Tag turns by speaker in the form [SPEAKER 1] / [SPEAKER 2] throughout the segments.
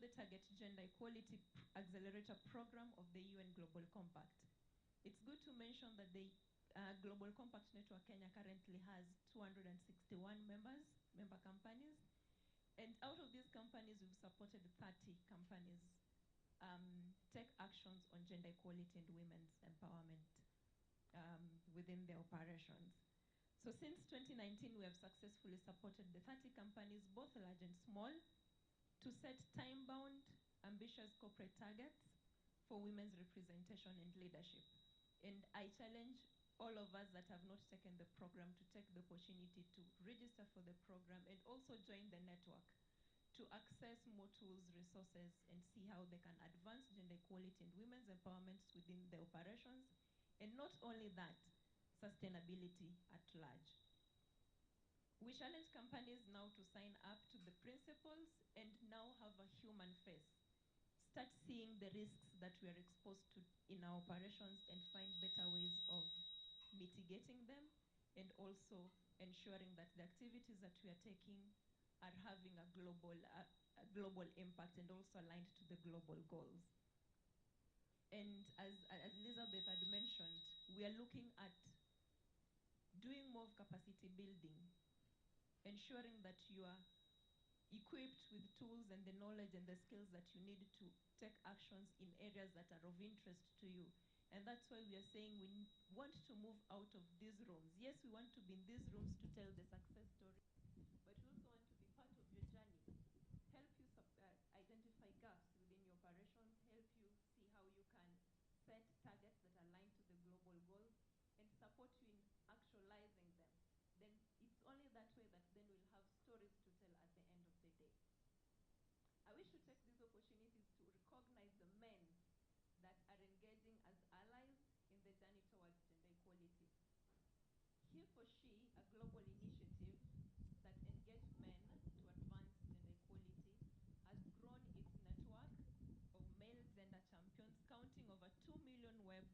[SPEAKER 1] the Target Gender Equality Accelerator Program of the UN Global Compact. It's good to mention that the Global Compact Network Kenya currently has 261 member companies. And out of these companies, we've supported 30 companies take actions on gender equality and women's empowerment within their operations. So since 2019, we have successfully supported the 30 companies, both large and small, to set time-bound, ambitious corporate targets for women's representation and leadership. And I challenge all of us that have not taken the program to take the opportunity to register for the program and also join the network to access more tools, resources, and see how they can advance gender equality and women's empowerment within the operations. And not only that, sustainability at large. We challenge companies now to sign up to the principles and now have a human face. Start seeing the risks that we are exposed to in our operations and find better ways of mitigating them, and also ensuring that the activities that we are taking are having a global impact and also aligned to the global goals. And as Elizabeth had mentioned, we are looking at doing more of capacity building, ensuring that you are equipped with tools and the knowledge and the skills that you need to take actions in areas that are of interest to you. And that's why we are saying we want to move out of these rooms. Yes, we want to be in these rooms to tell the success story, but we also want to be part of your journey, help you identify gaps within your operations, help you see how you can set targets that align to the global goals, and support you in actualizing them. Then it's only that way that then we'll have stories to tell at the end of the day. I wish to take these opportunities to recognize the men that are engaging as allies in the journey towards gender equality. He for She, a global initiative that engages men to advance gender equality, has grown its network of male gender champions, counting over 2 million web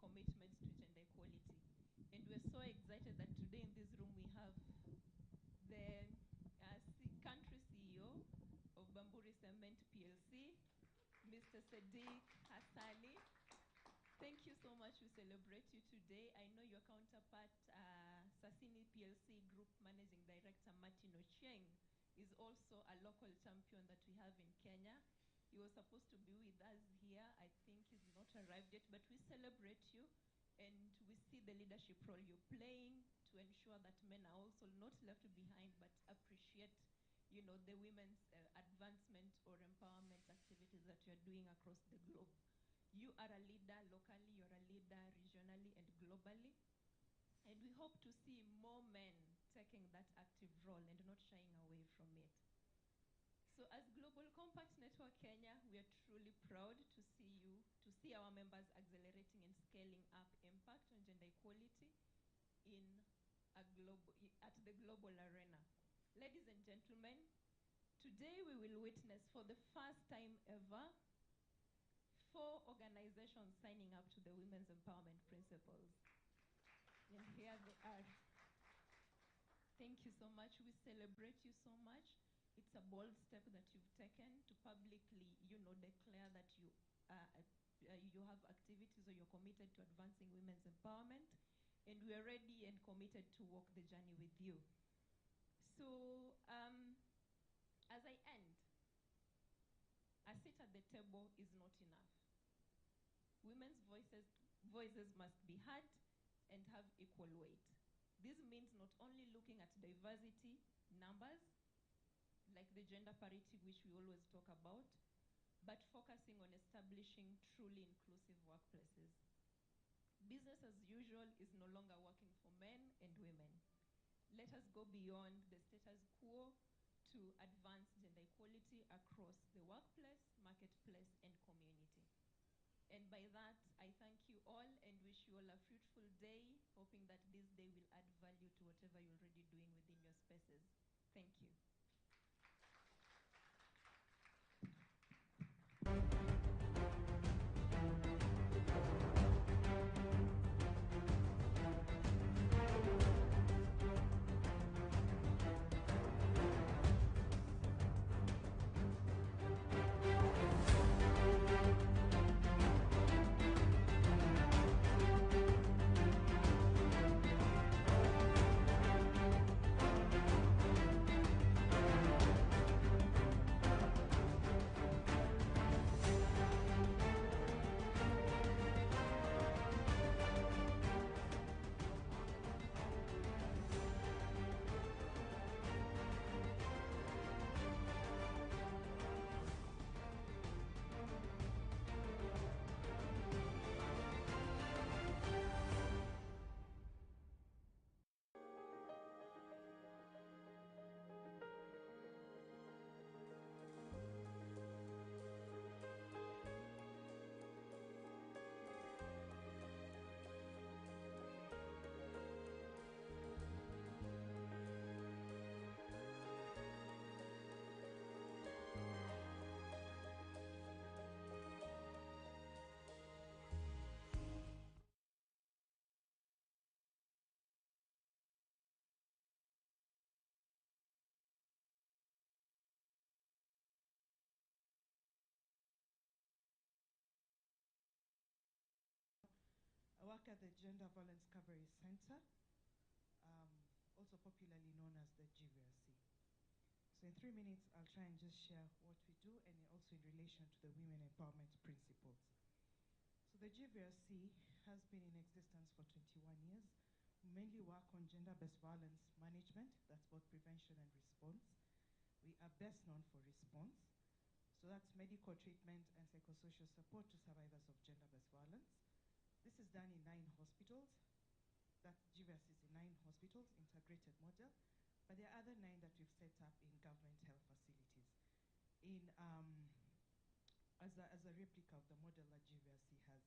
[SPEAKER 1] commitments to gender equality. And we're so excited that today in this room we have the country CEO of Bamburi Cement PLC, Mr. Sadiq Hassani. Thank you so much. We celebrate you today. I know your counterpart, Sasini PLC Group Managing Director Martin Ochieng, is also a local champion that we have in Kenya. He was supposed to be with us here. I think he's not arrived yet, but we celebrate you and we see the leadership role you're playing to ensure that men are also not left behind, but appreciate, you know, the women's advancement or empowerment activities that you're doing across the globe. You are a leader locally, you're a leader regionally and globally. And we hope to see more men taking that active role and not shying away from it. So as Global Compact Network Kenya, we are truly proud to see our members accelerating and scaling up impact on gender equality at the global arena. Ladies and gentlemen, today we will witness for the first time ever 4 organizations signing up to the Women's Empowerment Principles. And here they are. Thank you so much. We celebrate you so much. It's a bold step that you've taken to publicly, you know, declare that you have activities or you're committed to advancing women's empowerment. And we are ready and committed to walk the journey with you. So, as I end, a seat at the table is not enough. Women's voices must be heard and have equal weight. This means not only looking at diversity numbers, like the gender parity which we always talk about, but focusing on establishing truly inclusive workplaces. Business as usual is no longer working for men and women. Let us go beyond the status quo to advance gender equality across the workplace, marketplace, and community. And by that, I thank you all and wish you all a fruitful day, hoping that this day will add value to whatever you're already doing within your spaces. Thank you.
[SPEAKER 2] are the Gender Violence Recovery Center, also popularly known as the GVRC. So in 3 minutes, I'll try and just share what we do and also in relation to the women empowerment principles. So the GVRC has been in existence for 21 years. We mainly work on gender-based violence management, that's both prevention and response. We are best known for response. So that's medical treatment and psychosocial support to survivors of gender-based violence. This is done in 9 hospitals. That GVRC is in 9 hospitals, integrated model. But there are other 9 that we've set up in government health facilities. As a replica of the model that GVRC has,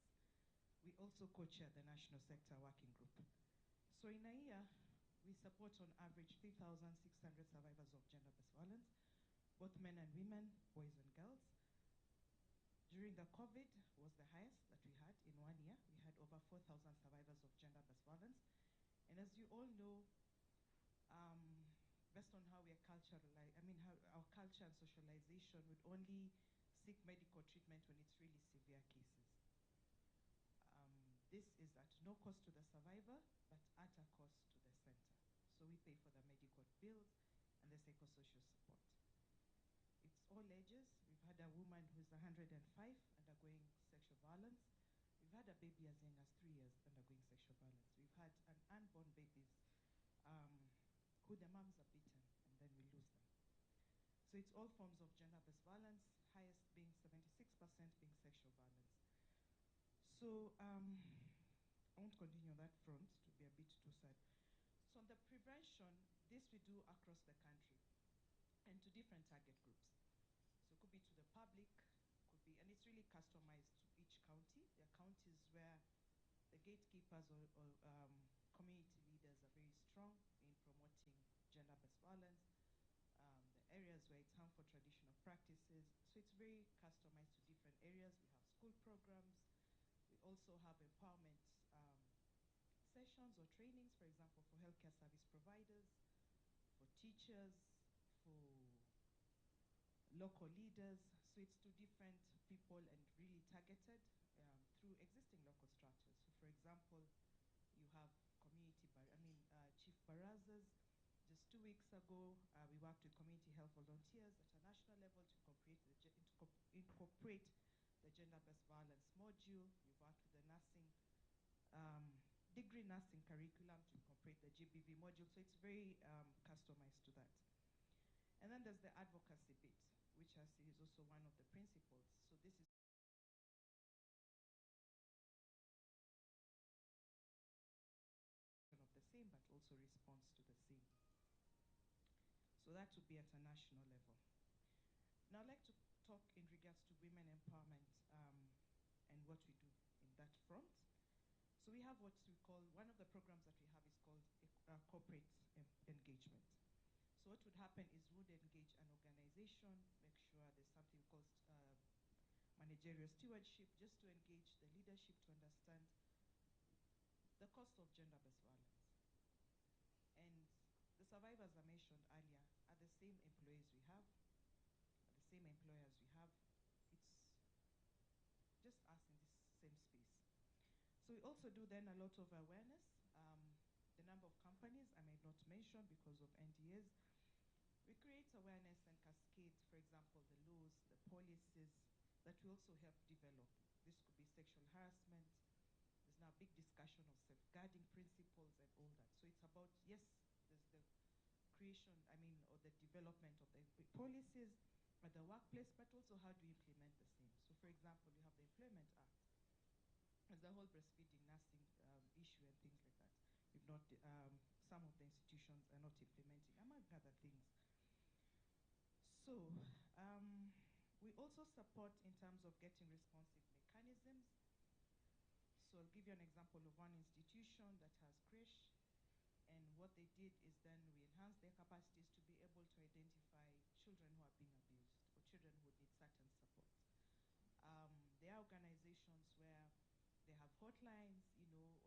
[SPEAKER 2] we also co-chair the National Sector Working Group. So in a year, we support on average 3,600 survivors of gender-based violence, both men and women, boys and girls. During the COVID was the highest that we had in 1 year. We had over 4,000 survivors of gender-based violence. And as you all know, based on how we are culturalized, how our culture and socialization would only seek medical treatment when it's really severe cases. This is at no cost to the survivor, but at a cost to the center. So we pay for the medical bills and the psychosocial support. It's all ages. We've had a woman who's 105 undergoing sexual violence. We've had a baby as young as 3 years undergoing sexual violence. We've had an unborn babies who the moms are beaten and then we lose them. So it's all forms of gender-based violence, highest being 76% being sexual violence. So I won't continue on that front to be a bit too sad. So on the prevention, this we do across the country and to different target groups. So it could be to the public, could be, and it's really customized to each county. There are counties where the gatekeepers or community leaders are very strong in promoting gender-based violence. The areas where it's harmful traditional practices. So it's very customized to different areas. We have school programs. We also have empowerment sessions or trainings, for example, for healthcare service providers, for teachers, for local leaders. So it's to different people and really targeted through existing local structures. So for example, you have chief barazas. Just 2 weeks ago, we worked with community health volunteers at a national level to incorporate the gender-based violence module. We've worked with the nursing, degree nursing curriculum to incorporate the GBV module. So it's very customized to that. And then there's the advocacy bit, which I see is also one of the principles. So this is of the same, but also response to the same. So that would be at a national level. Now I'd like to talk in regards to women empowerment and what we do in that front. So we have what we call, one of the programs that we have is called corporate engagement. So what would happen is we would engage an organization, make sure there's something called managerial stewardship, just to engage the leadership to understand the cost of gender-based violence. And the survivors I mentioned earlier are the same employees we have, are the same employers we have. It's just us in this same space. So we also do then a lot of awareness. The number of companies I may not mention because of NDAs. We create awareness and cascade, for example, the laws, the policies that we also help develop. This could be sexual harassment. There's now a big discussion of safeguarding principles and all that. So it's about, yes, there's the creation, or the development of the policies at the workplace, but also how do you implement the same. So for example, you have the Employment Act. There's the whole breastfeeding, nursing issue and things like that. If not, some of the institutions are not implementing, among other things. So we also support in terms of getting responsive mechanisms. So I'll give you an example of one institution that has creche. And what they did is then we enhanced their capacities to be able to identify children who are being abused or children who need certain support. There are organizations where they have hotlines, or they have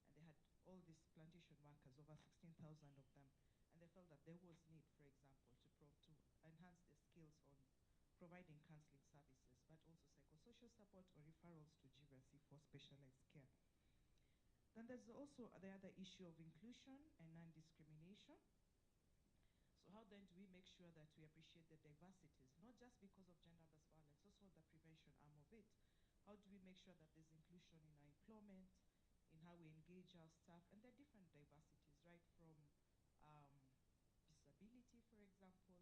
[SPEAKER 2] they had all these plantation workers, over 16,000 of them, and they felt that there was need, for example, to enhance their skills on providing counseling services, but also psychosocial support or referrals to GVC for specialized care. Then there's also the other issue of inclusion and non-discrimination. So how then do we make sure that we appreciate the diversities, not just because of gender-based violence, also the prevention arm of it. How do we make sure that there's inclusion in our employment, in how we engage our staff, and there are different diversities, right? From disability, for example.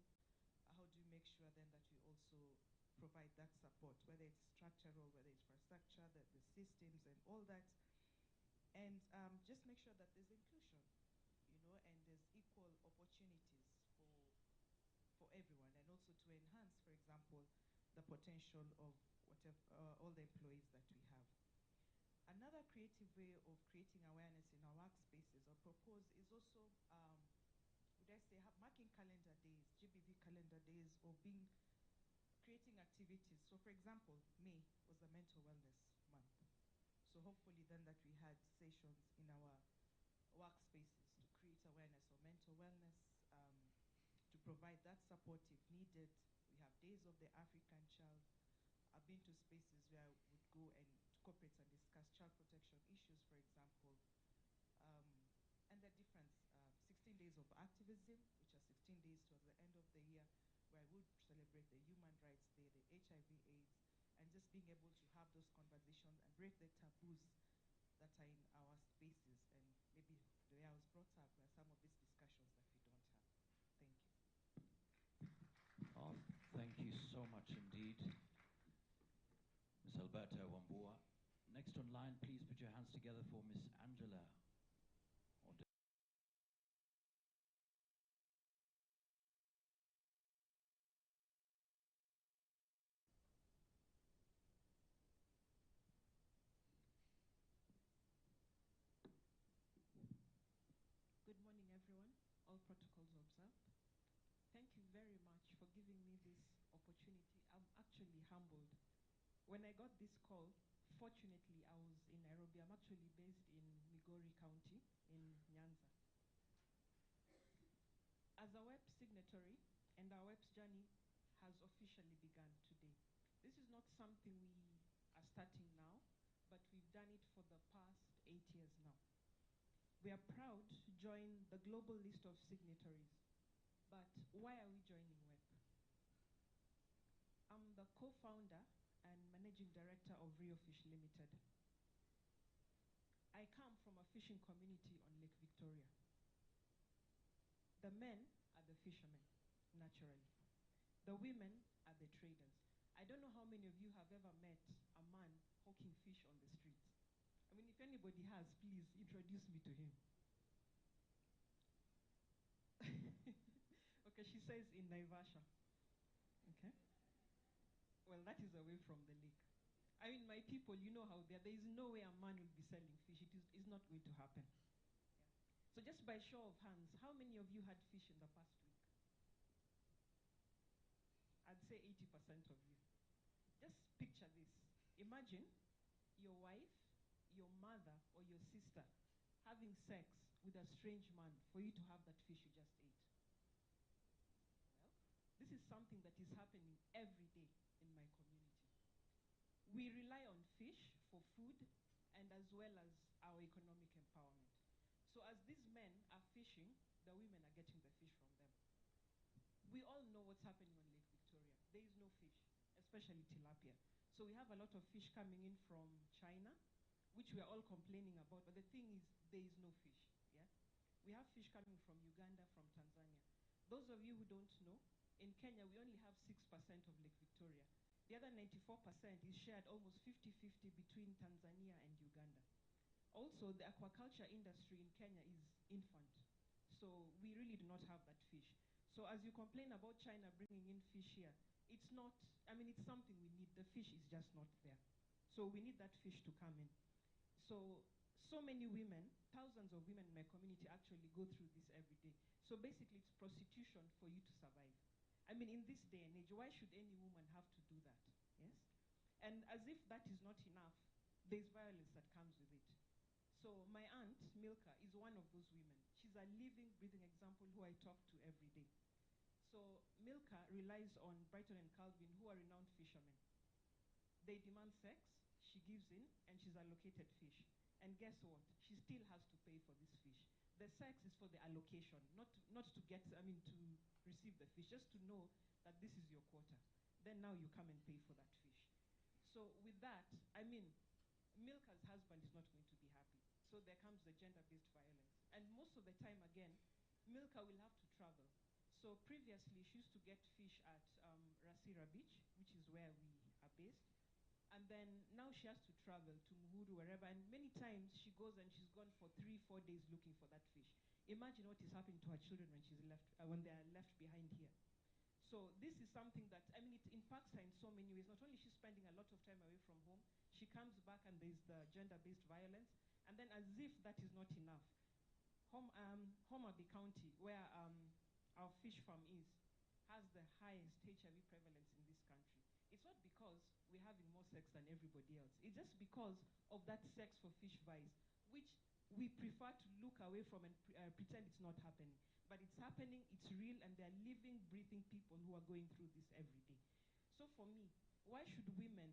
[SPEAKER 2] How do we make sure then that we also provide that support, whether it's structural, whether it's infrastructure, the systems and all that. And just make sure that there's inclusion, and there's equal opportunities for everyone, and also to enhance, for example, the potential of all the employees that we have. Another creative way of creating awareness in our workspaces or propose is also, would I say, marking calendar days, GBV calendar days, or creating activities. So for example, May was a mental wellness month. So hopefully then that we had sessions in our workspaces to create awareness of mental wellness, to provide that support if needed. We have Days of the African Child. I've been to spaces where I would go and to corporates and discuss child protection issues, for example. And the different 16 days of activism, which are 16 days towards the end of the year, where I would celebrate the Human Rights Day, the HIV/AIDS, and just being able to have those conversations and break the taboos that are in our spaces. And maybe the way I was brought up were some of these discussions that we don't have. Thank you.
[SPEAKER 3] Oh, thank you so much indeed, Ms. Alberta Wambua. Next on line, please put your hands together for Ms. Angela.
[SPEAKER 4] Good morning, everyone. All protocols observed. Thank you very much for giving me this opportunity. I'm actually humbled. When I got this call, fortunately, I was in Nairobi. I'm actually based in Migori County in Nyanza. As a WEP signatory, and our WEPs journey has officially begun today. This is not something we are starting now, but we've done it for the past 8 years now. We are proud to join the global list of signatories. But why are we joining WEP? I'm the co-founder and managing director of Rio Fish Limited. I come from a fishing community on Lake Victoria. The men are the fishermen, naturally. The women are the traders. I don't know how many of you have ever met a man hawking fish on the streets. I mean, if anybody has, please introduce me to him. Okay, she says in Naivasha. Okay. Well, that is away from the lake. I mean, my people, you know how there is no way a man will be selling fish. It's not going to happen. Yeah. So just by show of hands, how many of you had fish in the past week? I'd say 80% of you. Just picture this. Imagine your wife, your mother, or your sister having sex with a strange man for you to have that fish you just ate. Well, this is something that is happening every day in my community. We rely on fish for food and as well as our economic empowerment. So as these men are fishing, the women are getting the fish from them. We all know what's happening on Lake Victoria. There is no fish, especially tilapia. So we have a lot of fish coming in from China, which we are all complaining about. But the thing is, there is no fish. Yeah? We have fish coming from Uganda, from Tanzania. Those of you who don't know, in Kenya, we only have 6% of Lake Victoria. The other 94% is shared almost 50-50 between Tanzania and Uganda. Also, the aquaculture industry in Kenya is infant. So we really do not have that fish. So as you complain about China bringing in fish here, it's not, I mean, it's something we need. The fish is just not there. So we need that fish to come in. So many women, thousands of women in my community actually go through this every day. So basically it's prostitution for you to survive. I mean, in this day and age, why should any woman have to do that? Yes? And as if that is not enough, there's violence that comes with it. So my aunt, Milka, is one of those women. She's a living, breathing example who I talk to every day. So Milka relies on Brighton and Calvin, who are renowned fishermen. They demand sex, she gives in, and she's allocated fish. And guess what? She still has to pay for this fish. The sex is for the allocation, not to get, to receive the fish, just to know that this is your quota. Then now you come and pay for that fish. So with that, Milka's husband is not going to be happy. So there comes the gender-based violence. And most of the time, again, Milka will have to travel. So previously, she used to get fish at Rasira Beach, which is where we are based. And then now she has to travel to Muhuru, wherever. And many times she goes and she's gone for 3-4 days looking for that fish. Imagine what is happening to her children when she's left, when they are left behind here. So this is something that, it impacts her in so many ways. Not only is she spending a lot of time away from home, she comes back and there's the gender-based violence. And then as if that is not enough, Homaby County, where our fish farm is, has the highest HIV prevalence in this country. It's not because we're having more sex than everybody else. It's just because of that sex for fish vice, which we prefer to look away from and pretend it's not happening. But it's happening, it's real, and they're living, breathing people who are going through this every day. So for me, why should women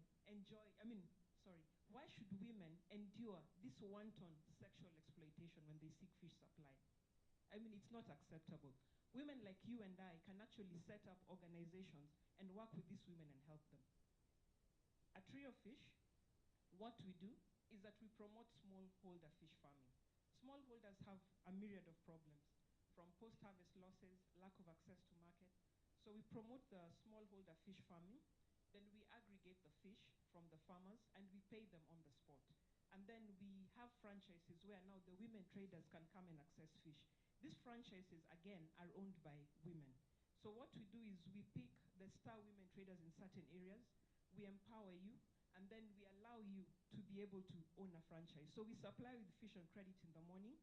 [SPEAKER 4] why should women endure this wanton sexual exploitation when they seek fish supply? It's not acceptable. Women like you and I can actually set up organizations and work with these women and help them. At Trio Fish, what we do is that we promote smallholder fish farming. Smallholders have a myriad of problems, from post-harvest losses, lack of access to market. So we promote the smallholder fish farming, then we aggregate the fish from the farmers and we pay them on the spot. And then we have franchises where now the women traders can come and access fish. These franchises, again, are owned by women. So what we do is we pick the star women traders in certain areas, we empower you, and then we allow you to be able to own a franchise. So we supply with fish on credit in the morning.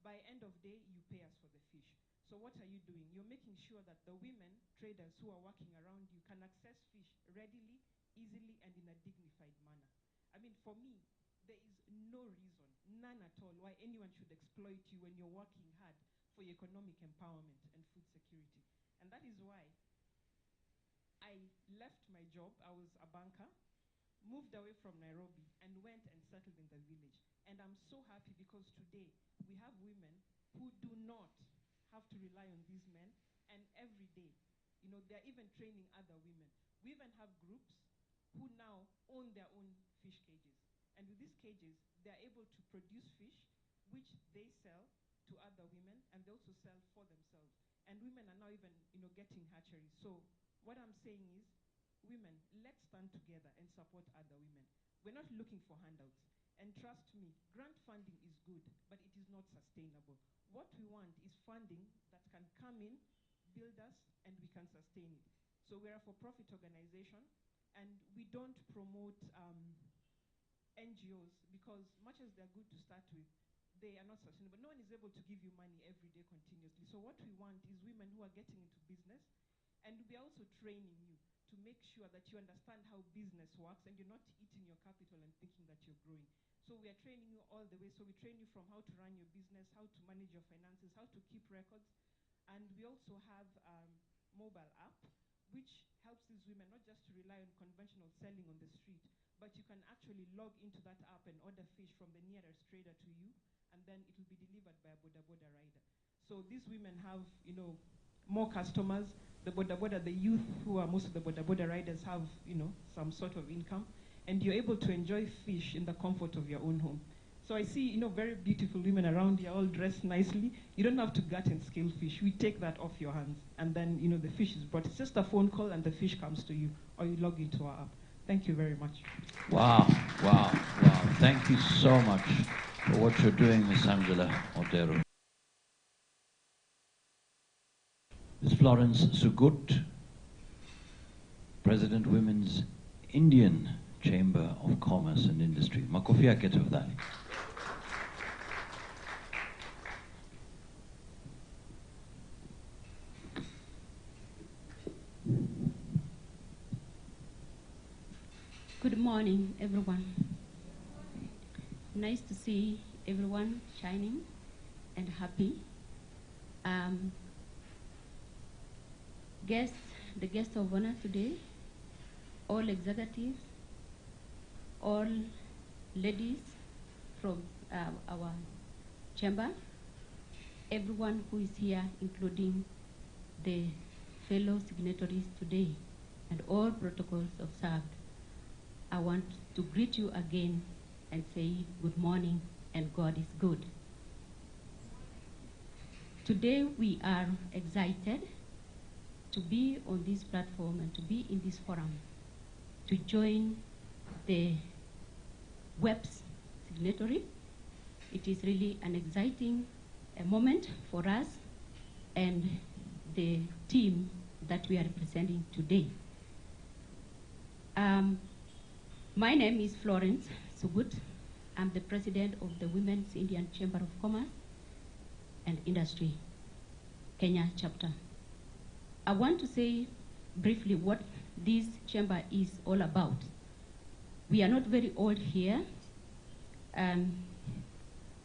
[SPEAKER 4] By end of day, you pay us for the fish. So what are you doing? You're making sure that the women traders who are working around you can access fish readily, easily, and in a dignified manner. For me, there is no reason, none at all, why anyone should exploit you when you're working hard for your economic empowerment and food security. And that is why I left my job. I was a banker, moved away from Nairobi, and went and settled in the village. And I'm so happy because today we have women who do not have to rely on these men, and every day, they're even training other women. We even have groups who now own their own fish cages. And with these cages, they're able to produce fish, which they sell to other women, and they also sell for themselves. And women are now even, getting hatcheries. So what I'm saying is, women, let's stand together and support other women. We're not looking for handouts. And trust me, grant funding is good, but it is not sustainable. What we want is funding that can come in, build us, and we can sustain it. So we're a for-profit organization, and we don't promote NGOs because much as they're good to start with, they are not sustainable. No one is able to give you money every day continuously. So what we want is women who are getting into business, and we're also training you to make sure that you understand how business works and you're not eating your capital and thinking that you're growing. So we are training you all the way. So we train you from how to run your business, how to manage your finances, how to keep records. And we also have a mobile app, which helps these women not just to rely on conventional selling on the street, but you can actually log into that app and order fish from the nearest trader to you, and then it will be delivered by a boda boda rider. So these women have, more customers. The boda boda, the youth who are most of the boda boda riders have, some sort of income, and you're able to enjoy fish in the comfort of your own home. So I see, very beautiful women around here, all dressed nicely. You don't have to gut and scale fish. We take that off your hands, and then, the fish is brought. It's just a phone call, and the fish comes to you, or you log into our app. Thank you very much.
[SPEAKER 3] Wow, wow, wow. Thank you so much for what you're doing, Ms. Angela Otero. Ms. Florence Sugut, President, Women's Indian Chamber of Commerce and Industry. Makofi yake tafadhali.
[SPEAKER 5] Good morning, everyone. Nice to see everyone shining and happy. guests, the guests of honor today, all executives, all ladies from our chamber, everyone who is here, including the fellow signatories today, and all protocols observed. I want to greet you again and say good morning and God is good. Today we are excited to be on this platform and to be in this forum to join the WEPs signatory. It is really an exciting moment for us and the team that we are representing today. My name is Florence Sugut. I'm the president of the Women's Indian Chamber of Commerce and Industry, Kenya chapter. I want to say briefly what this chamber is all about. We are not very old here.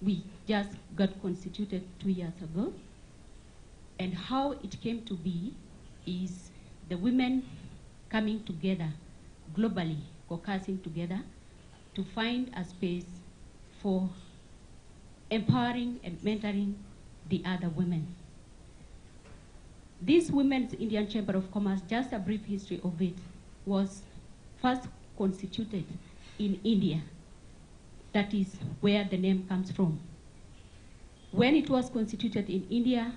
[SPEAKER 5] We just got constituted 2 years ago. And how it came to be is the women coming together globally, caucusing together to find a space for empowering and mentoring the other women. This Women's Indian Chamber of Commerce, just a brief history of it, was first constituted in India. That is where the name comes from. When it was constituted in India,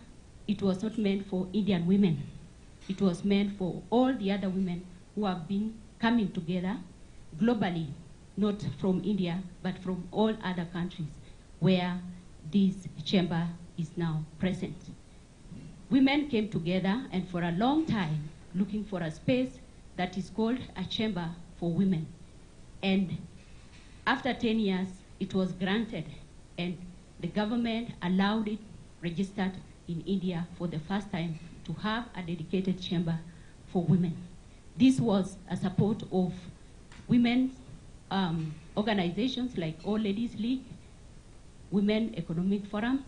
[SPEAKER 5] it was not meant for Indian women. It was meant for all the other women who have been coming together globally, not from India, but from all other countries where this chamber is now present. Women came together and for a long time looking for a space that is called a chamber for women. And after 10 years, it was granted and the government allowed it registered in India for the first time to have a dedicated chamber for women. This was a support of women's organizations like All Ladies League, Women Economic Forums,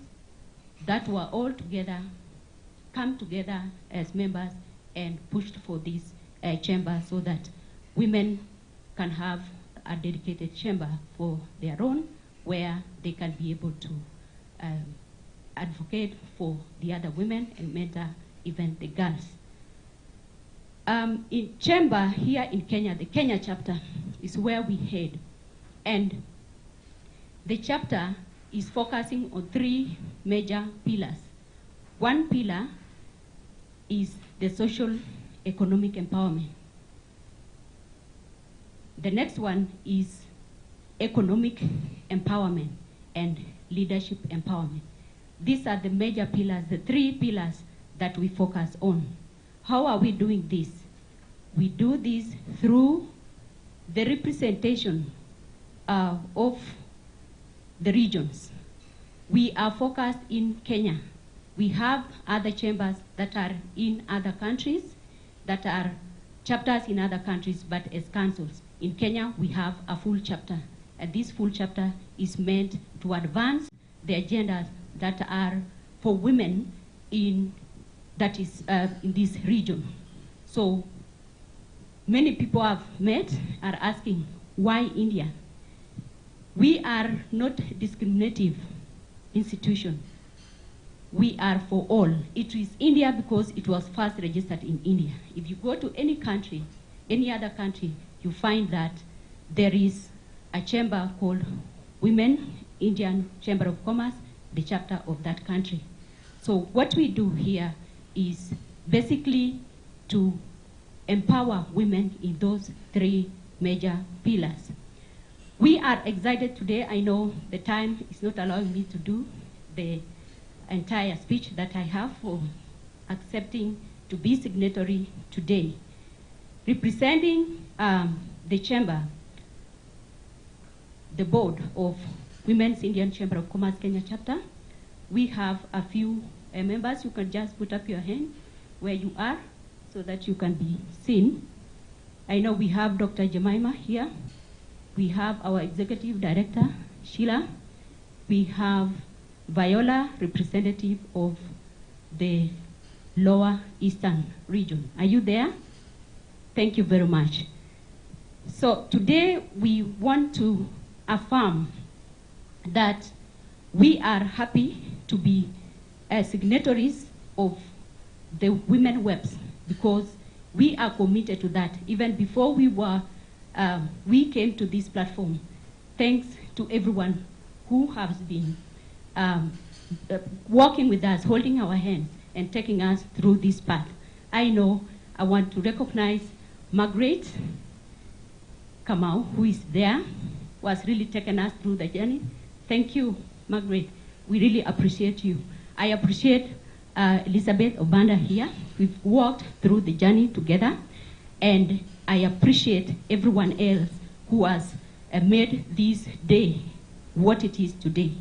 [SPEAKER 5] that were all together, come together as members and pushed for this chamber so that women can have a dedicated chamber for their own, where they can be able to advocate for the other women and mentor even the girls. In chamber here in Kenya, the Kenya chapter is where we head. And the chapter is focusing on 3 major pillars. One pillar is the social economic empowerment. The next one is economic empowerment and leadership empowerment. These are the major pillars, the 3 pillars that we focus on. How are we doing this? We do this through the representation of the regions. We are focused in Kenya. We have other chambers that are in other countries, that are chapters in other countries, but as councils. In Kenya, we have a full chapter, and this full chapter is meant to advance the agendas that are for women in this region. So many people I've met are asking, why India? We are not discriminative institution. We are for all. It is India because it was first registered in India. If you go to any country, any other country, you find that there is a chamber called Women Indian Chamber of Commerce, the chapter of that country. So what we do here is basically to empower women in those 3 major pillars. We are excited today. I know the time is not allowing me to do the entire speech that I have for accepting to be signatory today. Representing the chamber, the board of Women's Indian Chamber of Commerce Kenya chapter, we have a few members. You can just put up your hand where you are so that you can be seen. I know we have Dr. Jemima here. We have our executive director, Sheila. We have Viola, representative of the Lower Eastern region. Are you there? Thank you very much. So today we want to affirm that we are happy to be signatories of the Women WEPs because we are committed to that. Even before we came to this platform, thanks to everyone who has been working with us, holding our hands, and taking us through this path. I want to recognize Margaret Kamau, who is there, who has really taken us through the journey. Thank you, Margaret. We really appreciate you. I appreciate Elizabeth Obanda here. We've walked through the journey together, and I appreciate everyone else who has made this day what it is today.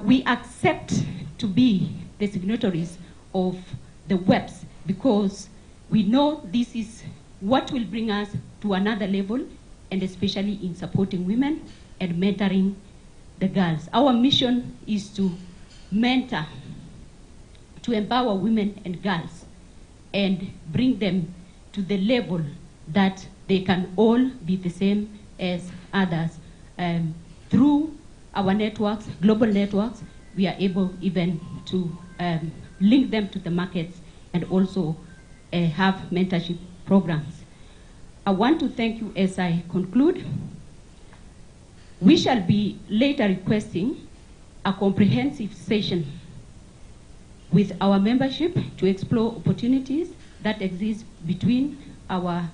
[SPEAKER 5] We accept to be the signatories of the WEPs because we know this is what will bring us to another level, and especially in supporting women and mentoring the girls. Our mission is to mentor, to empower women and girls and bring them to the level that they can all be the same as others. Through our networks, global networks, we are able even to link them to the markets and also have mentorship programs. I want to thank you as I conclude. We shall be later requesting a comprehensive session with our membership to explore opportunities that exist between our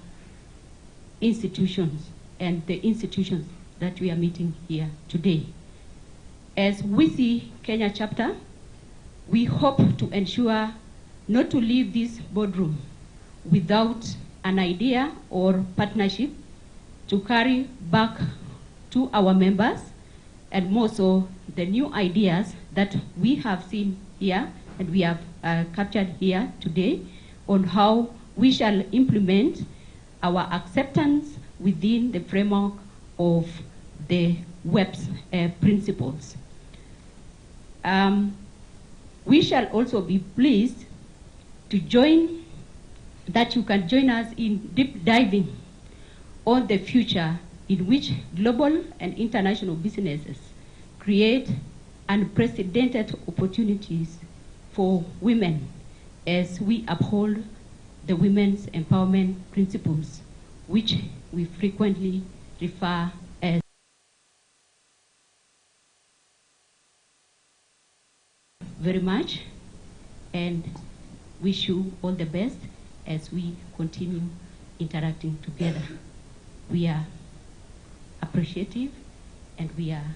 [SPEAKER 5] institutions and the institutions that we are meeting here today. As we see Kenya chapter, we hope to ensure not to leave this boardroom without an idea or partnership to carry back to our members, and more so the new ideas that we have seen here and we have captured here today on how we shall implement our acceptance within the framework of the WEPs principles. We shall also be pleased to that you can join us in deep diving on the future in which global and international businesses create unprecedented opportunities for women as we uphold the women's empowerment principles, which we frequently refer as very much, and wish you all the best as we continue interacting together. We are appreciative, and we are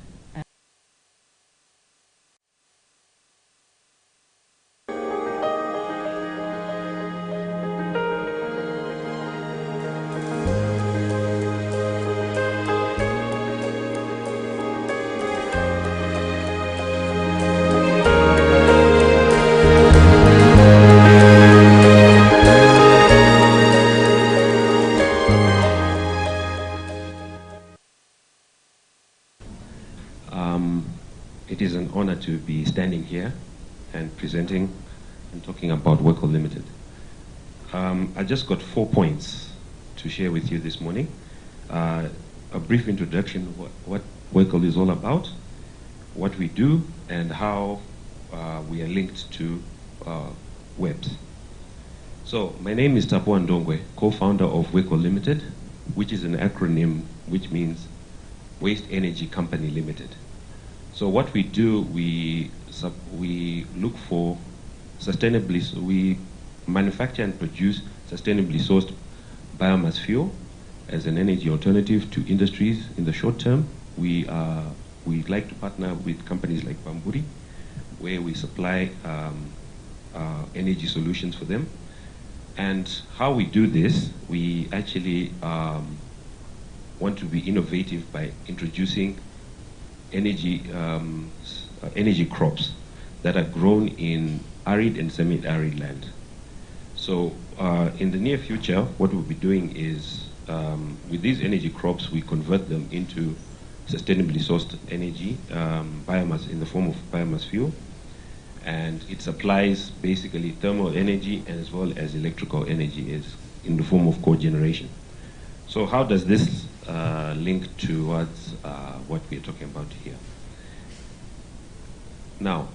[SPEAKER 6] It is an honor to be standing here and presenting and talking about WECL Limited. I just got 4 points to share with you this morning. A brief introduction of what WECL is all about, what we do, and how we are linked to WEPs. So, my name is Tapo Ndongwe, co-founder of WECL Limited, which is an acronym which means Waste Energy Company Limited. So what we do, we look for we manufacture and produce sustainably sourced biomass fuel as an energy alternative to industries in the short term. We like to partner with companies like Bamburi, where we supply energy solutions for them. And how we do this, we actually want to be innovative by introducing energy crops that are grown in arid and semi-arid land. So in the near future, what we'll be doing is, with these energy crops, we convert them into sustainably sourced energy, biomass in the form of biomass fuel. and it supplies basically thermal energy as well as electrical energy is in the form of cogeneration. So how does this link towards what we're talking about here? Now,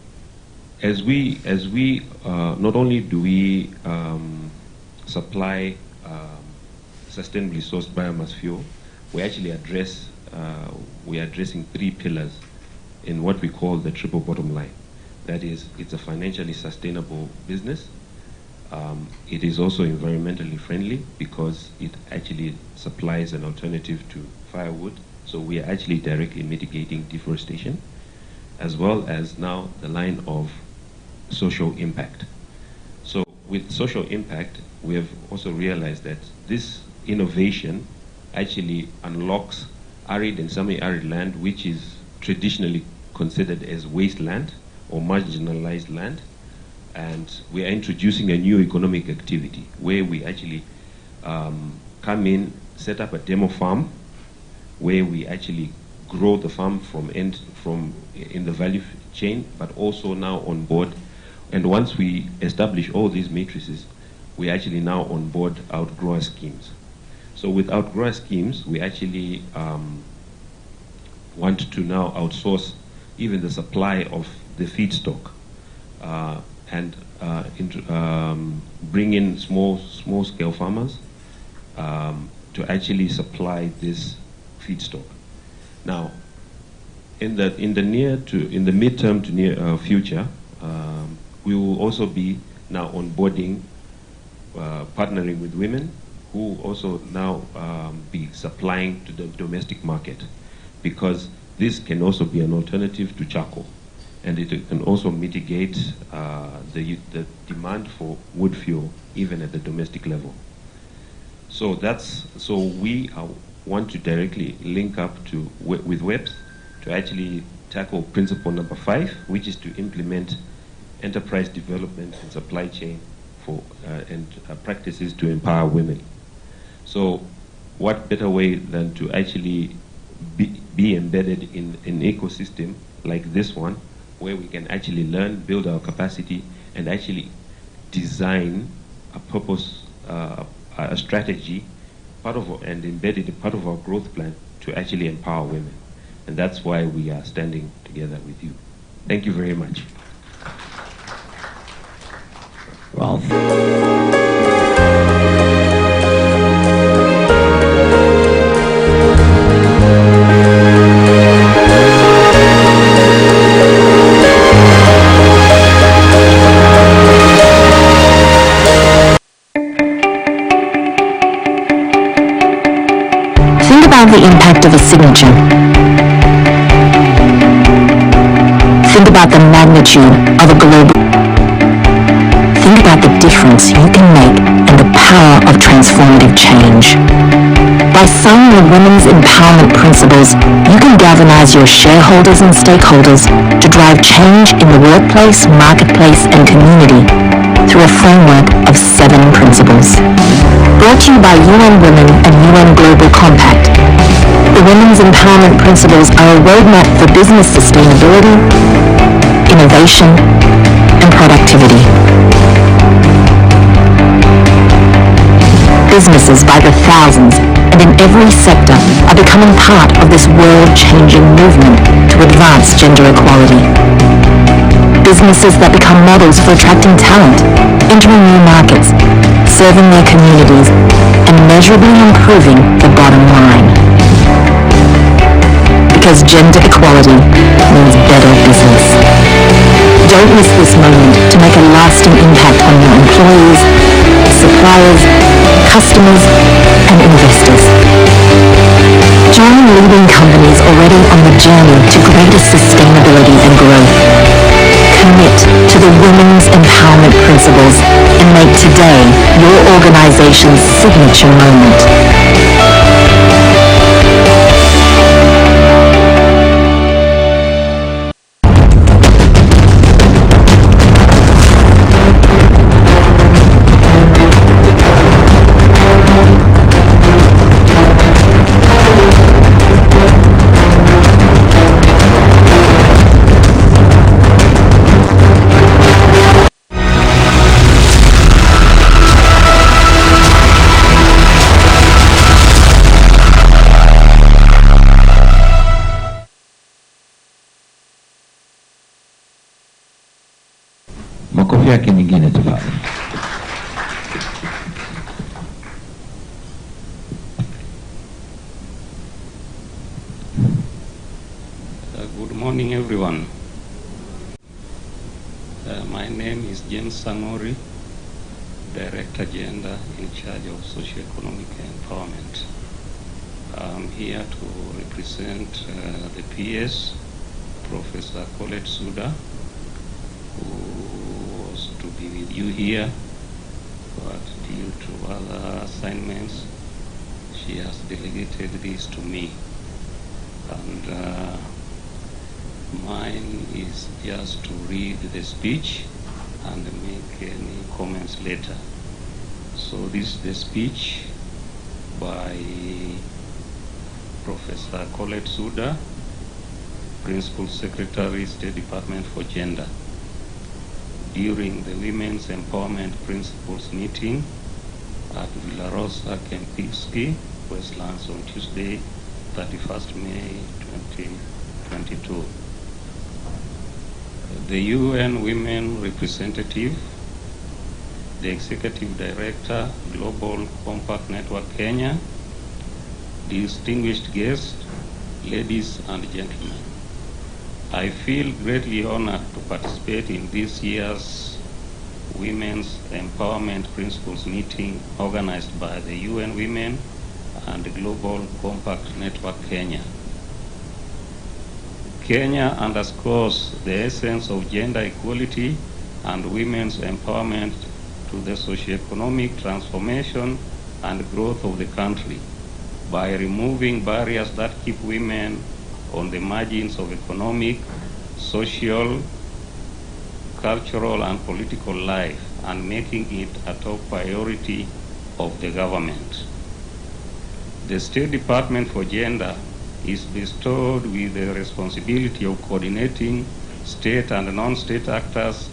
[SPEAKER 6] as we not only do we supply sustainably sourced biomass fuel, we actually we are addressing 3 pillars in what we call the triple bottom line. That is, it's a financially sustainable business. It is also environmentally friendly because it actually supplies an alternative to firewood. So we are actually directly mitigating deforestation, as well as now the line of social impact. So with social impact, we have also realized that this innovation actually unlocks arid and semi-arid land, which is traditionally considered as wasteland or marginalized land. And we are introducing a new economic activity where we actually come in, set up a demo farm, where we actually grow the farm from in the value chain, but also now on board. And once we establish all these matrices, we actually now on board outgrower schemes. So with outgrower schemes, we actually want to now outsource even the supply of the feedstock and bring in small-scale farmers to actually supply this feedstock. Now, in the midterm to near future, we will also be now onboarding, partnering with women who also now be supplying to the domestic market, because this can also be an alternative to charcoal, and it can also mitigate the demand for wood fuel even at the domestic level. So we want to directly link up with WEPs to actually tackle principle number 5, which is to implement enterprise development and supply chain for practices to empower women. So what better way than to actually be embedded in an ecosystem like this one, where we can actually learn, build our capacity, and actually design a purpose, a strategy, and embed it as part of our growth plan to actually empower women. And that's why we are standing together with you. Thank you very much.
[SPEAKER 3] Well,
[SPEAKER 7] think about the impact of a signature. Think about the magnitude of a global. Think about the difference you can make and the power of transformative change. By signing the Women's Empowerment Principles, you can galvanize your shareholders and stakeholders to drive change in the workplace, marketplace, and community through a framework of 7 principles. Brought to you by UN Women and UN Global Compact, the Women's Empowerment Principles are a roadmap for business sustainability, innovation, and productivity. Businesses by the thousands and in every sector are becoming part of this world-changing movement to advance gender equality. Businesses that become models for attracting talent, entering new markets, serving their communities, and measurably improving the bottom line. Because gender equality means better business. Don't miss this moment to make a lasting impact on your employees, suppliers, customers, and investors. Join leading companies already on the journey to greater sustainability and growth. Commit to the Women's Empowerment Principles and make today your organization's signature moment.
[SPEAKER 3] Makofi yake nyingine tafadhali.
[SPEAKER 8] Good morning, everyone. My name is James Sangori, Director Gender in charge of Socioeconomic Empowerment. I'm here to represent the PS, Professor Colette Suda, who was to be with you here, but due to other assignments, she has delegated this to me. And mine is just to read the speech and make any comments later. So this is the speech by Professor Colette Suda, Principal Secretary, State Department for Gender, during the Women's Empowerment Principles meeting at Villa Rosa, Kempinski, Westlands on Tuesday, 31st May 2022. The UN Women Representative, the Executive Director, Global Compact Network Kenya, distinguished guests, ladies and gentlemen. I feel greatly honored to participate in this year's Women's Empowerment Principles meeting organized by the UN Women and the Global Compact Network Kenya. Kenya underscores the essence of gender equality and women's empowerment to the socioeconomic transformation and growth of the country by removing barriers that keep women on the margins of economic, social, cultural, and political life, and making it a top priority of the government. The State Department for Gender is bestowed with the responsibility of coordinating state and non-state actors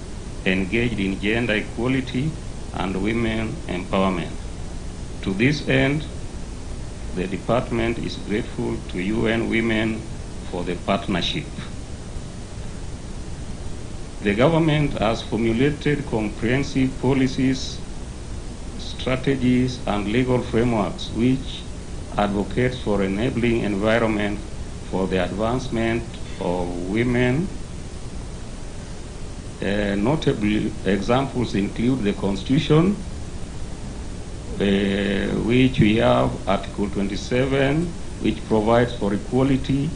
[SPEAKER 8] engaged in gender equality and women empowerment. To this end, the department is grateful to UN Women for the partnership. The government has formulated comprehensive policies, strategies, and legal frameworks which advocates for enabling environment for the advancement of women. Notable examples include the Constitution, which we have Article 27, which provides for equality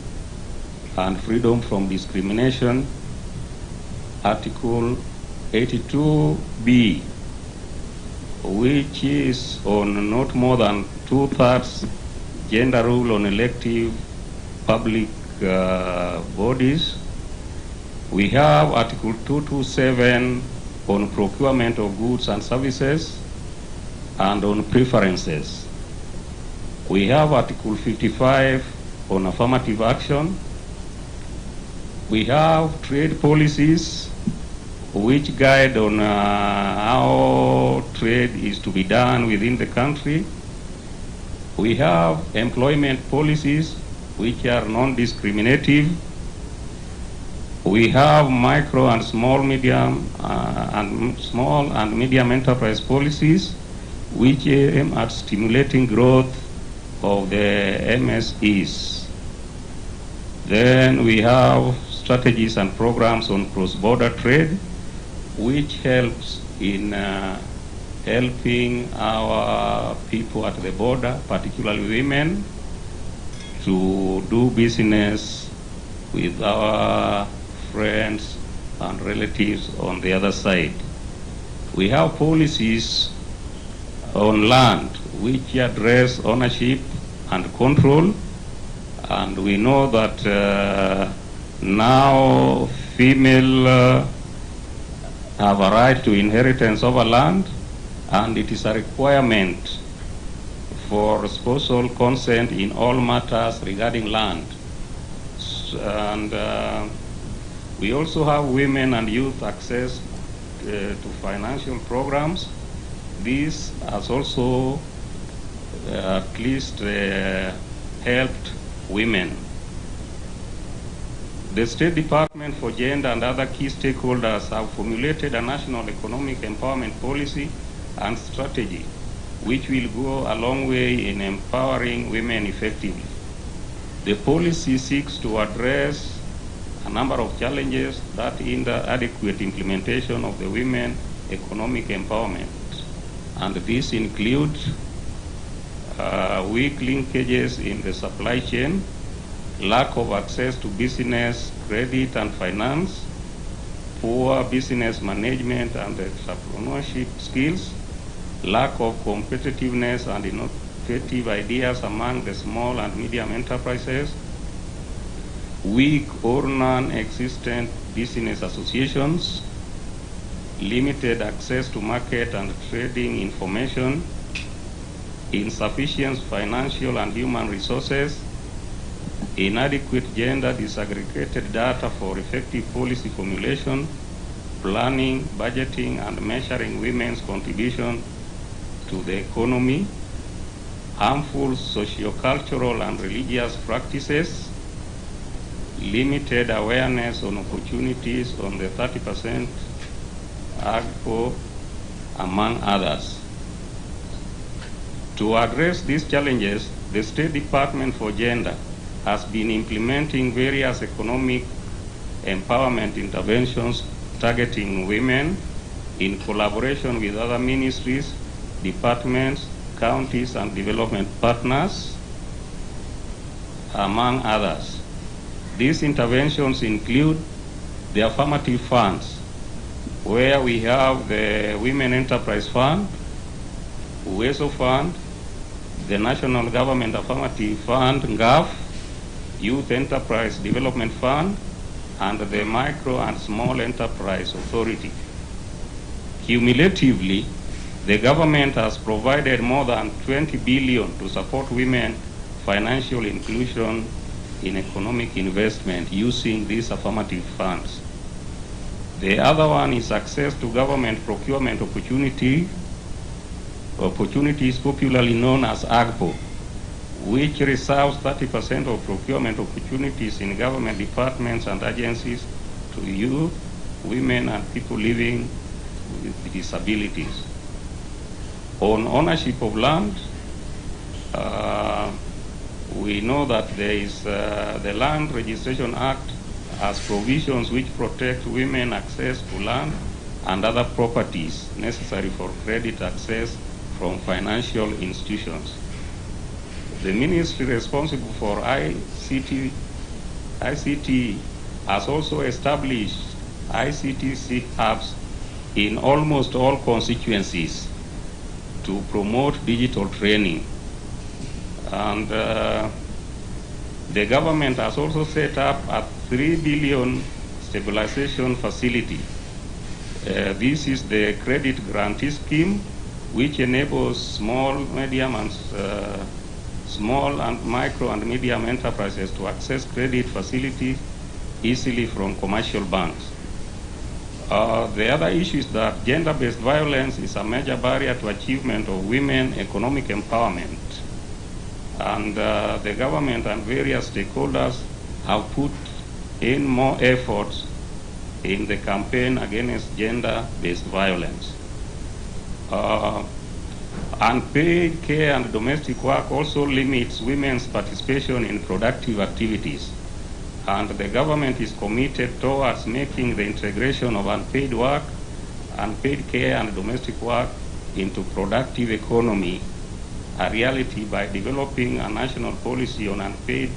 [SPEAKER 8] and freedom from discrimination. Article 82B, which is on not more than 2/3 gender rule on elective public bodies. We have Article 227 on procurement of goods and services and on preferences. We have Article 55 on affirmative action. We have trade policies which guide on how trade is to be done within the country. We have employment policies which are non-discriminative. We have micro and small medium enterprise policies which aim at stimulating growth of the MSEs. Then we have strategies and programs on cross-border trade, which helps in helping our people at the border, particularly women, to do business with our friends and relatives on the other side. We have policies on land which address ownership and control, and we know that now female have a right to inheritance over land, and it is a requirement for spousal consent in all matters regarding land. And we also have women and youth access to financial programs. This has also at least helped women. The State Department for Gender and other key stakeholders have formulated a national economic empowerment policy and strategy, which will go a long way in empowering women effectively. The policy seeks to address a number of challenges that hinder adequate implementation of the women economic empowerment, and these include weak linkages in the supply chain, lack of access to business, credit and finance, poor business management and entrepreneurship skills, lack of competitiveness and innovative ideas among the small and medium enterprises, weak or non-existent business associations, limited access to market and trading information, insufficient financial and human resources, inadequate gender disaggregated data for effective policy formulation, planning, budgeting, and measuring women's contribution to the economy, harmful socio-cultural and religious practices, limited awareness on opportunities on the 30% AGPO, among others. To address these challenges, the State Department for Gender has been implementing various economic empowerment interventions targeting women in collaboration with other ministries, departments, counties, and development partners, among others. These interventions include the affirmative funds, where we have the Women Enterprise Fund, UESO Fund, the National Government Affirmative Fund, NGAF, Youth Enterprise Development Fund, and the Micro and Small Enterprise Authority. Cumulatively, the government has provided more than 20 billion to support women financial inclusion in economic investment using these affirmative funds. The other one is access to government procurement opportunities popularly known as AGPO, which reserves 30% of procurement opportunities in government departments and agencies to youth, women, and people living with disabilities. On ownership of land, we know that there is the Land Registration Act has provisions which protect women access to land and other properties necessary for credit access from financial institutions. The ministry responsible for ICT has also established ICTC hubs in almost all constituencies to promote digital training. And the government has also set up a 3 billion stabilization facility. This is the credit guarantee scheme, which enables small, micro and medium enterprises to access credit facilities easily from commercial banks. The other issue is that gender-based violence is a major barrier to achievement of women economic empowerment. And the government and various stakeholders have put in more efforts in the campaign against gender-based violence. Unpaid care and domestic work also limits women's participation in productive activities. And the government is committed towards making the integration of unpaid work, unpaid care and domestic work into productive economy a reality by developing a national policy on unpaid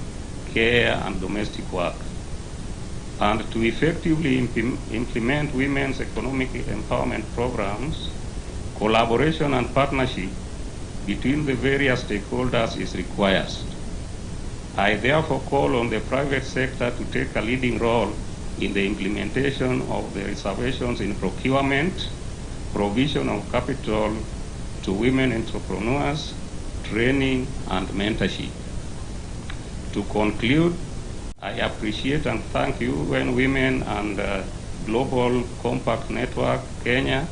[SPEAKER 8] care and domestic work. And to effectively implement women's economic empowerment programs, collaboration and partnership between the various stakeholders is required. I therefore call on the private sector to take a leading role in the implementation of the reservations in procurement, provision of capital to women entrepreneurs, training, and mentorship. To conclude, I appreciate and thank you, UN Women and Global Compact Network, Kenya,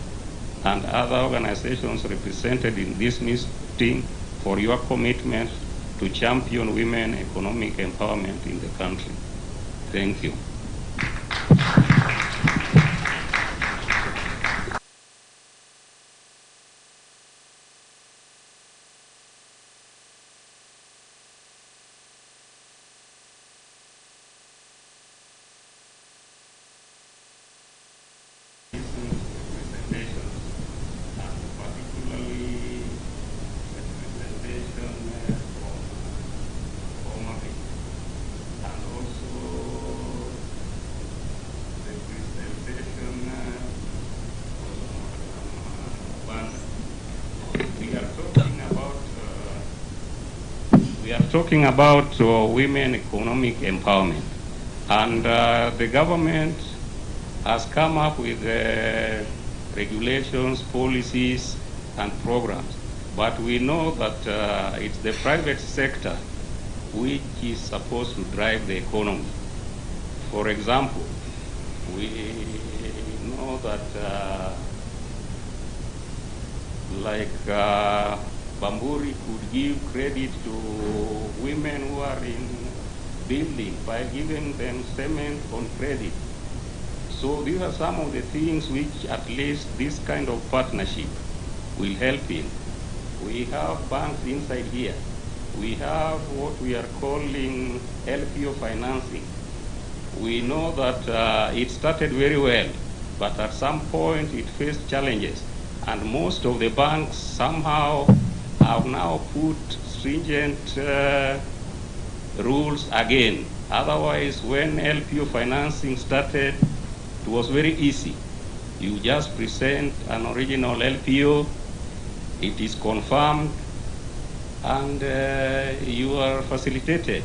[SPEAKER 8] and other organizations represented in this meeting for your commitment to champion women economic empowerment in the country. Thank you. We are talking about women economic empowerment. And the government has come up with regulations, policies, and programs. But we know that it's the private sector which is supposed to drive the economy. For example, we know that Bamburi could give credit to women who are in building by giving them cement on credit. So these are some of the things which at least this kind of partnership will help in. We have banks inside here. We have what we are calling LPO financing. We know that it started very well, but at some point it faced challenges. And most of the banks somehow have now put stringent rules again. Otherwise, when LPO financing started, it was very easy. You just present an original LPO, it is confirmed, and you are facilitated.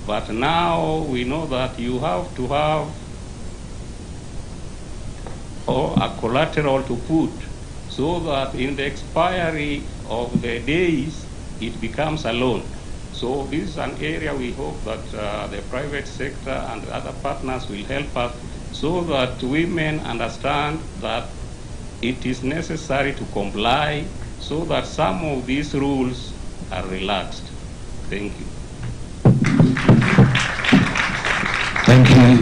[SPEAKER 8] But now we know that you have to have a collateral to put so that in the expiry of the days, it becomes a loan. So this is an area we hope that the private sector and other partners will help us so that women understand that it is necessary to comply so that some of these rules are relaxed. Thank you.
[SPEAKER 3] Thank you.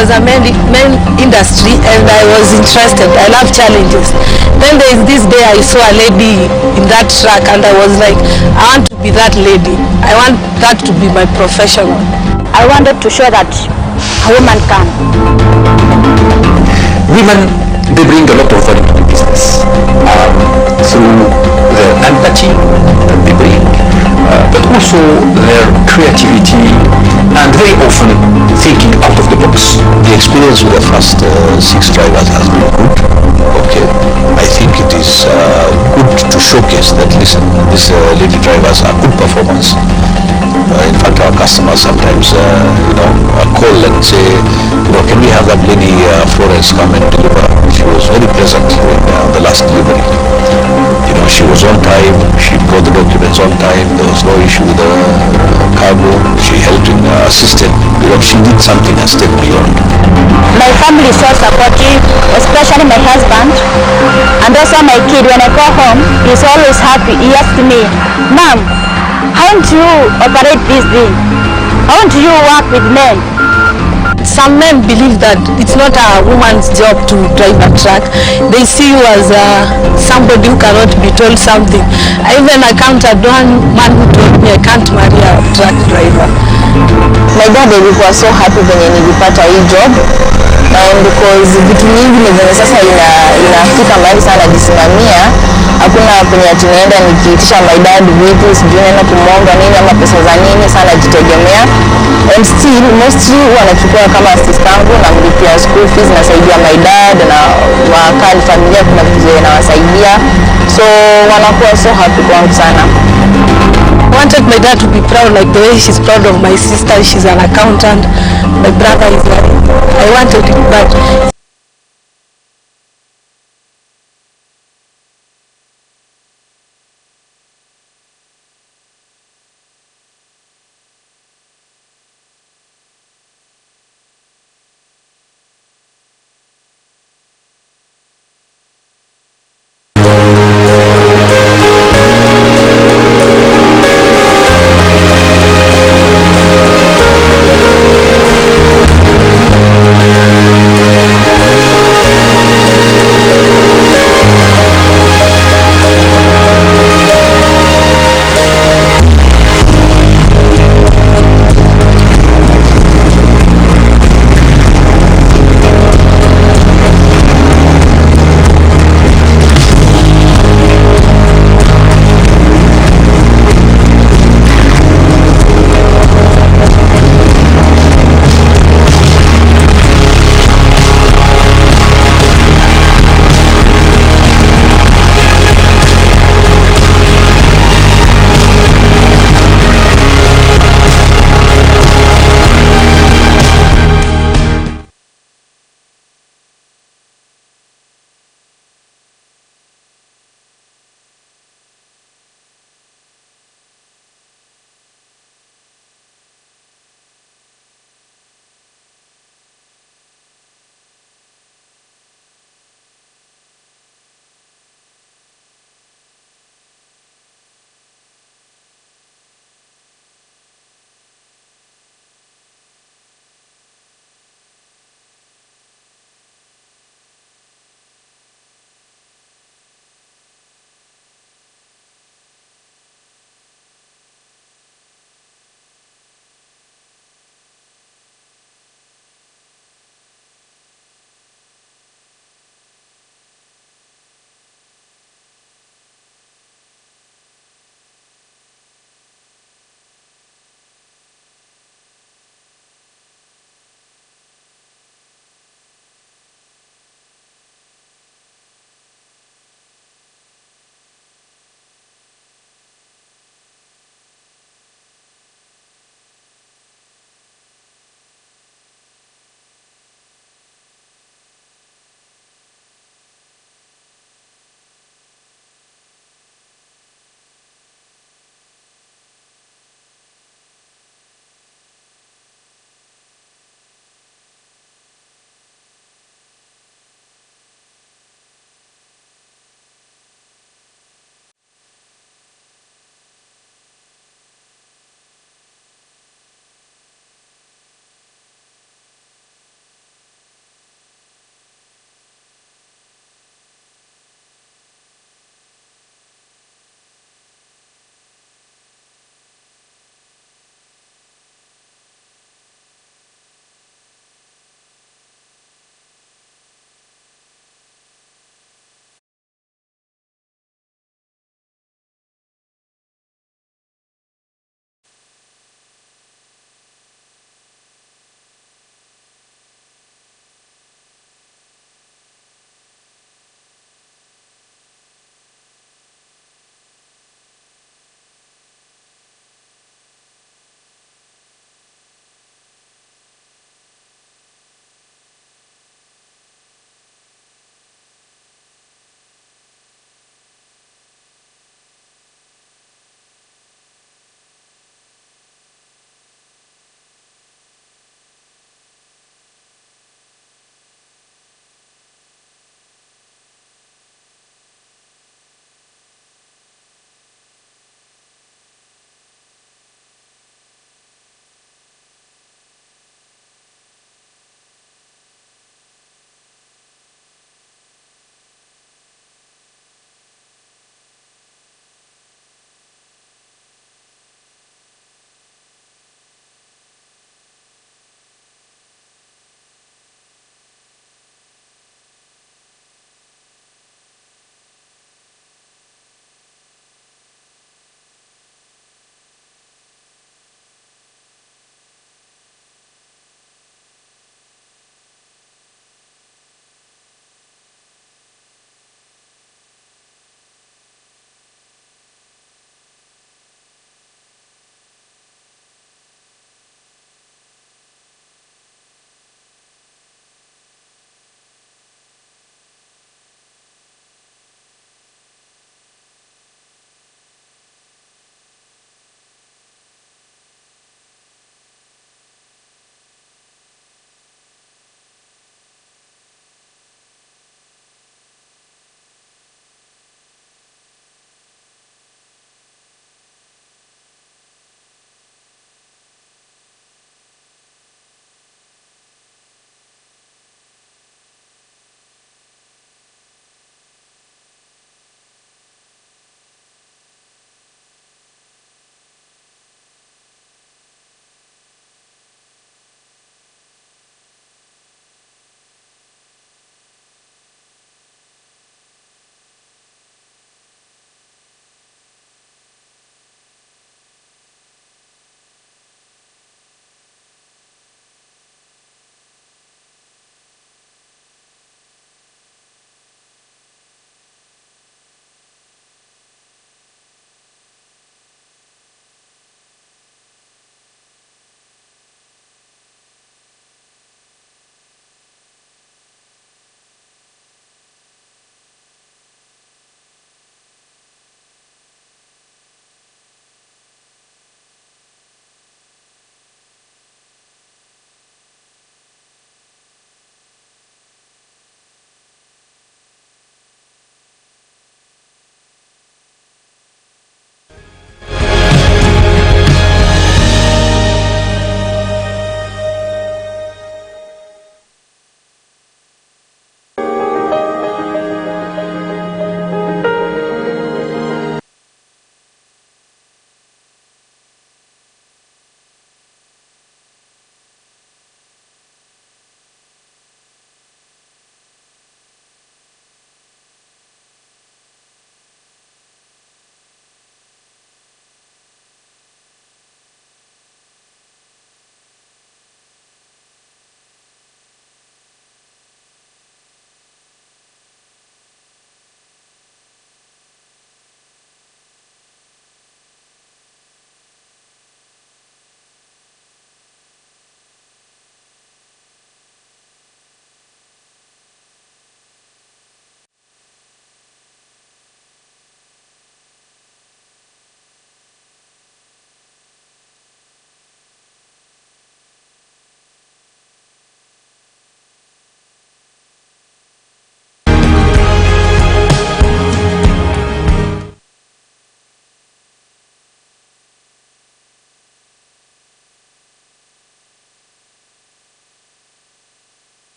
[SPEAKER 9] was a main industry, and I was interested. I love challenges. Then there is this day I saw a lady in that truck, and I was like, I want to be that lady. I want that to be my professional.
[SPEAKER 10] I wanted to show that a woman can.
[SPEAKER 11] Women, they bring a lot of value to the business through the empathy that they bring, but also their creativity and very often thinking out of the box.
[SPEAKER 12] The experience with the first 6 drivers has been good. Okay, I think it is good to showcase that, listen, these lady drivers are good performers. In fact, our customers sometimes, call and say, can we have that lady Florence come and deliver? She was very pleasant in the last delivery. She was on time. She brought the documents on time. There was no issue with the cargo. She helped and assisted. She did something a step beyond.
[SPEAKER 10] My family is so supportive, especially my husband, and also my kid. When I go home, he's always happy. He asks me, Mom, how do you operate this thing? How do you work with men?
[SPEAKER 9] Some men believe that it's not a woman's job to drive a truck. They see you as somebody who cannot be told something. I even encountered one man who told me I can't marry a truck driver.
[SPEAKER 10] My dad alikuwa so happy when nilipata hii job, because vitu mingi zenye sasa inafika mahali sana jisimamia. Hakuna kwenye ati naenda nikiitisha my dad vitu, sijui naenda kumwomba nini ama pesa za nini, sana jitegemea. And still mostly wanachukua kama assist yangu na mlipia school fees, nasaidia my dad na wakali familia, kuna vitu zenye nawasaidia, so wanakuwa so happy kwangu sana.
[SPEAKER 9] I wanted my dad to be proud like the way she's proud of my sister. She's an accountant. My brother is like, I wanted it, but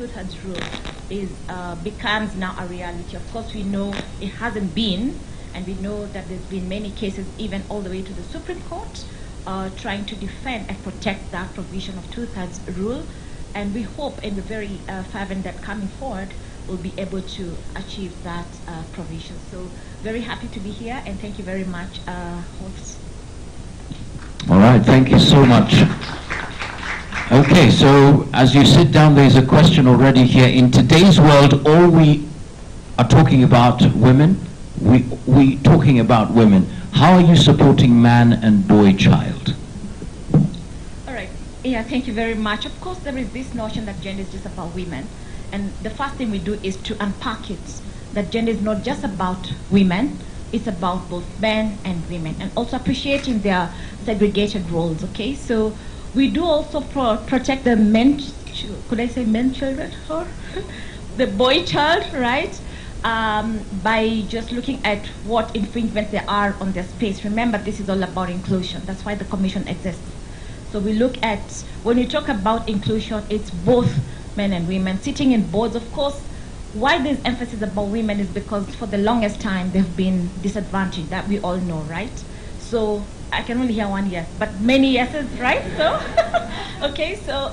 [SPEAKER 13] two-thirds rule is becomes now a reality. Of course, we know it hasn't been, and we know that there's been many cases, even all the way to the Supreme Court, trying to defend and protect that provision of two-thirds rule. And we hope in the very fervent that coming forward will be able to achieve that provision. So very happy to be here, and thank you very much, hosts.
[SPEAKER 3] All right, thank you so much. Okay, so as you sit down, there's a question already here. In today's world, all we are talking about women. We talking about women. How are you supporting man and boy child?
[SPEAKER 13] All right. Yeah, thank you very much. Of course, there is this notion that gender is just about women. And the first thing we do is to unpack it, that gender is not just about women, it's about both men and women, and also appreciating their segregated roles, okay? So we do also protect the men, could I say men children? Or the boy child, right? By just looking at what infringements there are on their space. Remember, this is all about inclusion. That's why the commission exists. So we look at, when we talk about inclusion, it's both men and women. Sitting in boards, of course, why there's emphasis about women is because for the longest time they've been disadvantaged, that we all know, right? So I can only hear one yes, but many yeses, right? So, okay, so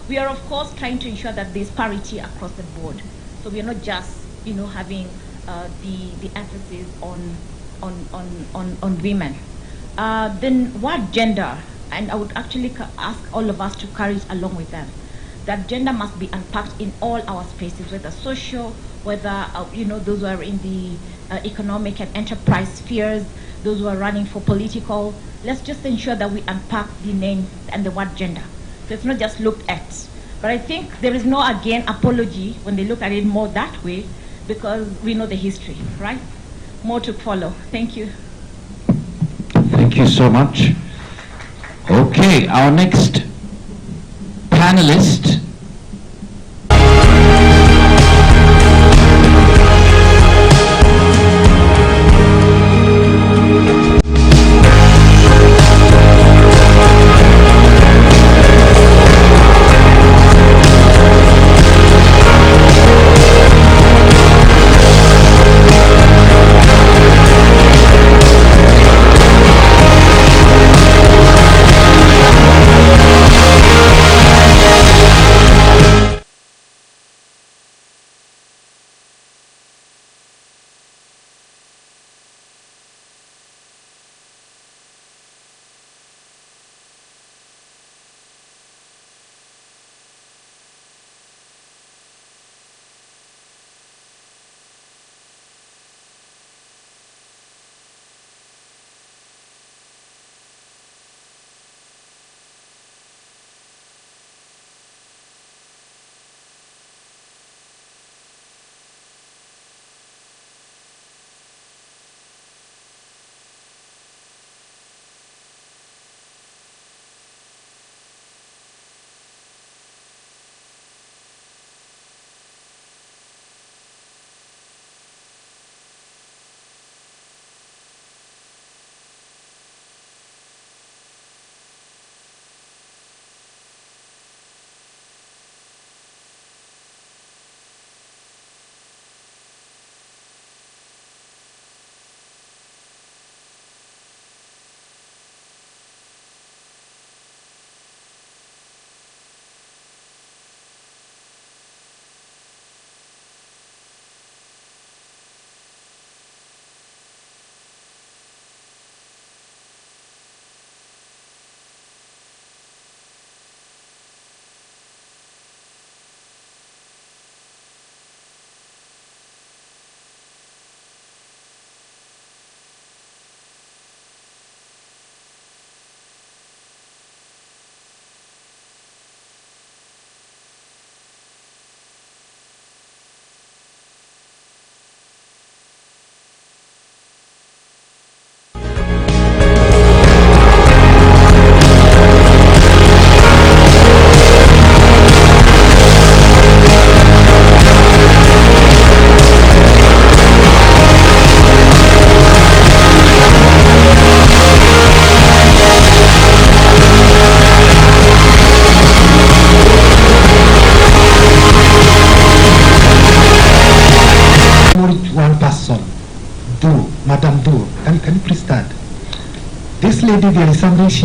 [SPEAKER 13] we are of course trying to ensure that there's parity across the board. So we are not just, having the emphasis on women. Then what gender? And I would actually ask all of us to carry it along with them. That gender must be unpacked in all our spaces, whether social, whether those who are in the economic and enterprise spheres, those who are running for political. Let's just ensure that we unpack the name and the word gender. So it's not just looked at. But I think there is no, again, apology when they look at it more that way, because we know the history, right? More to follow. Thank you.
[SPEAKER 3] Thank you so much. Okay, our next panelist
[SPEAKER 14] Madam Du, can you please stand? This lady, there is something she